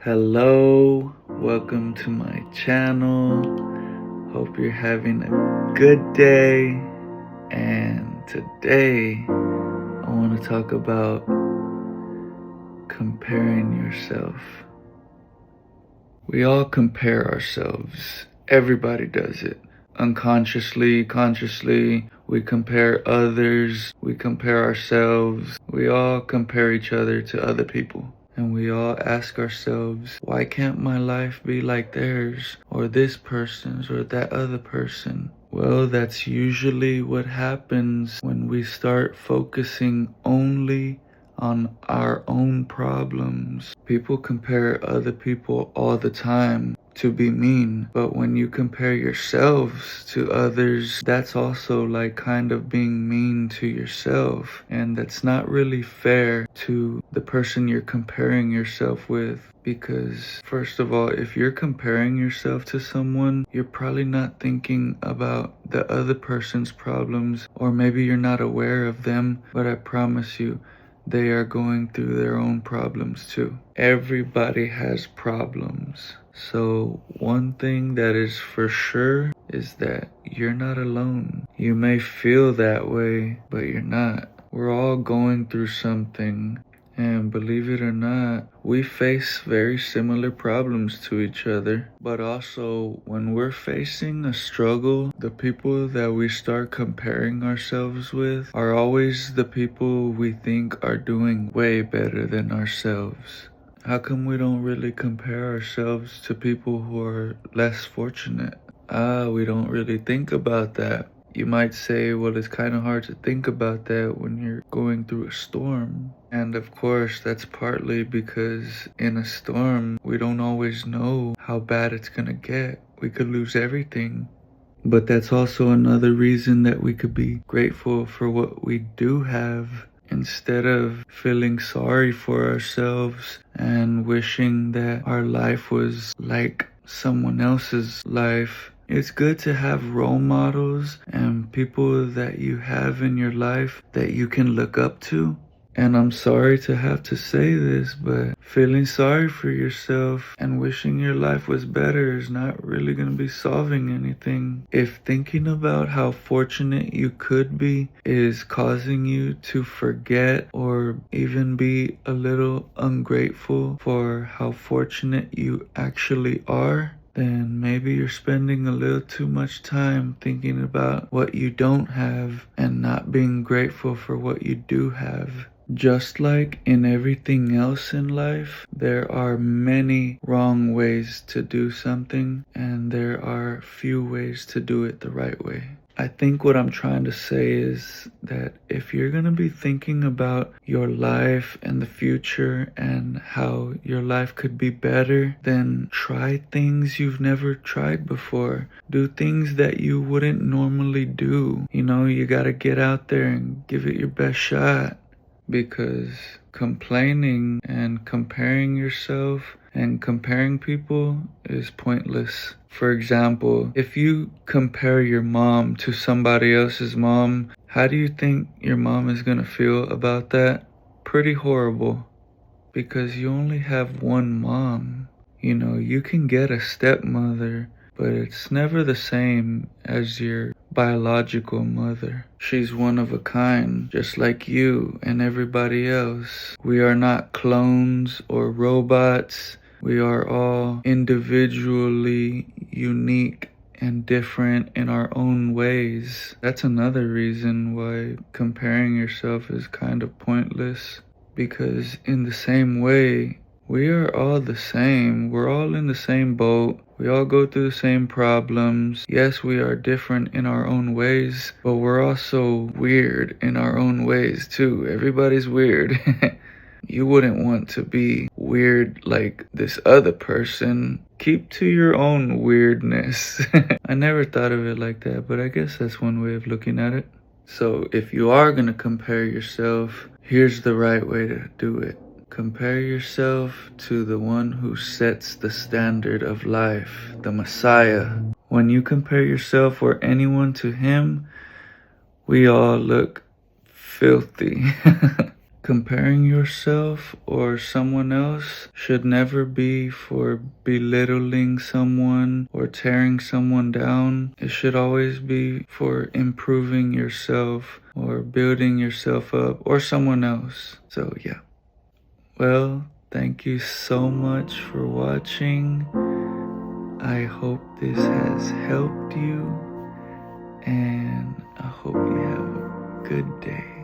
Hello, welcome to my channel. Hope you're having a good day. And today I want to talk about comparing yourself. We all compare ourselves. Everybody does it. Unconsciously, consciously, we compare others, we compare ourselves. We all compare each other to other people. And we all ask ourselves, why can't my life be like theirs, or this person's, or that other person? Well, that's usually what happens when we start focusing only on our own problems. People compare other people all the time to be mean, but when you compare yourselves to others, that's also like kind of being mean to yourself, and that's not really fair to the person you're comparing yourself with. Because first of all, if you're comparing yourself to someone, you're probably not thinking about the other person's problems, or maybe you're not aware of them, but I promise you, they are going through their own problems too. Everybody has problems. So one thing that is for sure is that you're not alone. You may feel that way, but you're not. We're all going through something. And believe it or not, we face very similar problems to each other. But also, when we're facing a struggle, the people that we start comparing ourselves with are always the people we think are doing way better than ourselves. How come we don't really compare ourselves to people who are less fortunate? We don't really think about that. You might say, well, it's kind of hard to think about that when you're going through a storm. And of course, that's partly because in a storm, we don't always know how bad it's gonna get. We could lose everything. But that's also another reason that we could be grateful for what we do have, instead of feeling sorry for ourselves and wishing that our life was like someone else's life. It's good to have role models and people that you have in your life that you can look up to. And I'm sorry to have to say this, but feeling sorry for yourself and wishing your life was better is not really going to be solving anything. If thinking about how fortunate you could be is causing you to forget or even be a little ungrateful for how fortunate you actually are, then maybe you're spending a little too much time thinking about what you don't have and not being grateful for what you do have. Just like in everything else in life, there are many wrong ways to do something, and there are few ways to do it the right way. I think what I'm trying to say is that if you're going to be thinking about your life and the future and how your life could be better, then try things you've never tried before. Do things that you wouldn't normally do. You got to get out there and give it your best shot. Because complaining and comparing yourself and comparing people is pointless. For example, if you compare your mom to somebody else's mom, how do you think your mom is going to feel about that? Pretty horrible. Because you only have one mom. You can get a stepmother, but it's never the same as your biological mother. She's one of a kind, just like you and everybody else. We are not clones or robots. We are all individually unique and different in our own ways. That's another reason why comparing yourself is kind of pointless. Because in the same way, we are all the same. We're all in the same boat. We all go through the same problems. Yes, we are different in our own ways, but we're also weird in our own ways too. Everybody's weird. You wouldn't want to be weird like this other person. Keep to your own weirdness. I never thought of it like that, but I guess that's one way of looking at it. So if you are going to compare yourself, here's the right way to do it. Compare yourself to the one who sets the standard of life, the Messiah. When you compare yourself or anyone to him, we all look filthy. Comparing yourself or someone else should never be for belittling someone or tearing someone down. It should always be for improving yourself or building yourself up or someone else. So yeah. Well, thank you so much for watching. I hope this has helped you, and I hope you have a good day.